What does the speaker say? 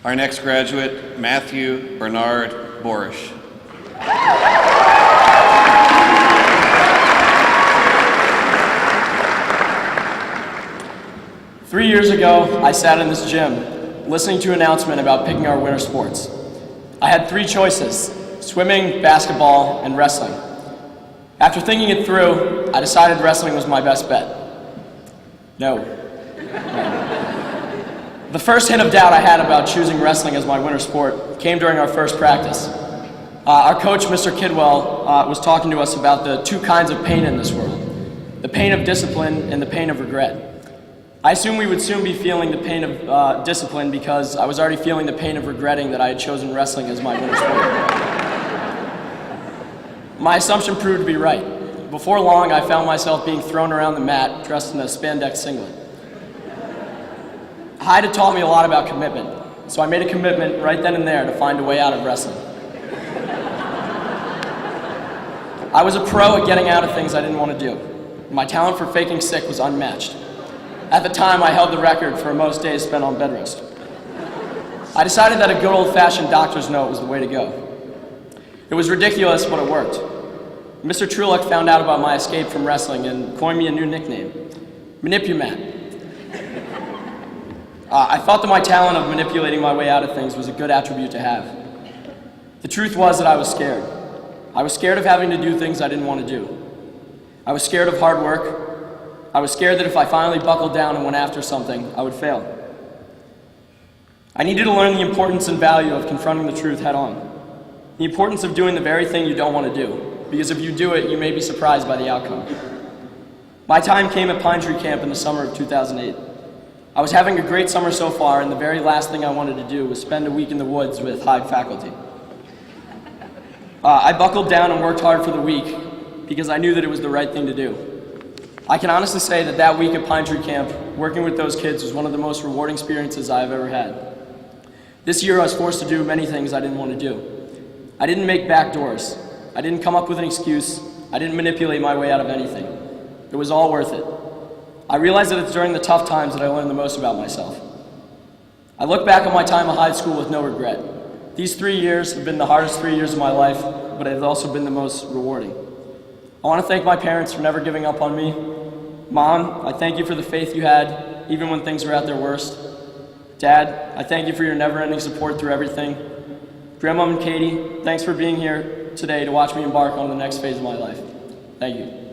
Our next graduate, Matthew Bernard Borish. Three years ago, I sat in this gym, listening to an announcement about picking our winter sports. I had three choices: swimming, basketball, and wrestling. After thinking it through, I decided wrestling was my best bet. No. The first hint of doubt I had about choosing wrestling as my winter sport came during our first practice. Our coach, Mr. Kidwell, was talking to us about the two kinds of pain in this world: the pain of discipline and the pain of regret. I assumed we would soon be feeling the pain of discipline because I was already feeling the pain of regretting that I had chosen wrestling as my winter sport. My assumption proved to be right. Before long, I found myself being thrown around the mat dressed in a spandex singlet. HYDE had taught me a lot about commitment, so I made a commitment right then and there to find a way out of wrestling. I was a pro at getting out of things I didn't want to do. My talent for faking sick was unmatched. At the time, I held the record for most days spent on bed rest. I decided that a good old-fashioned doctor's note was the way to go. It was ridiculous, but it worked. Mr. Trulick found out about my escape from wrestling and coined me a new nickname, Manipumat. I thought that my talent of manipulating my way out of things was a good attribute to have. The truth was that I was scared. I was scared of having to do things I didn't want to do. I was scared of hard work. I was scared that if I finally buckled down and went after something, I would fail. I needed to learn the importance and value of confronting the truth head on. The importance of doing the very thing you don't want to do, because if you do it, you may be surprised by the outcome. My time came at Pine Tree Camp in the summer of 2008. I was having a great summer so far, and the very last thing I wanted to do was spend a week in the woods with HYDE faculty. I buckled down and worked hard for the week because I knew that it was the right thing to do. I can honestly say that that week at Pine Tree Camp, working with those kids was one of the most rewarding experiences I have ever had. This year I was forced to do many things I didn't want to do. I didn't make back doors. I didn't come up with an excuse. I didn't manipulate my way out of anything. It was all worth it. I realized that it's during the tough times that I learned the most about myself. I look back on my time at HYDE School with no regret. These 3 years have been the hardest 3 years of my life, but they've also been the most rewarding. I want to thank my parents for never giving up on me. Mom, I thank you for the faith you had, even when things were at their worst. Dad, I thank you for your never-ending support through everything. Grandma and Katie, thanks for being here today to watch me embark on the next phase of my life. Thank you.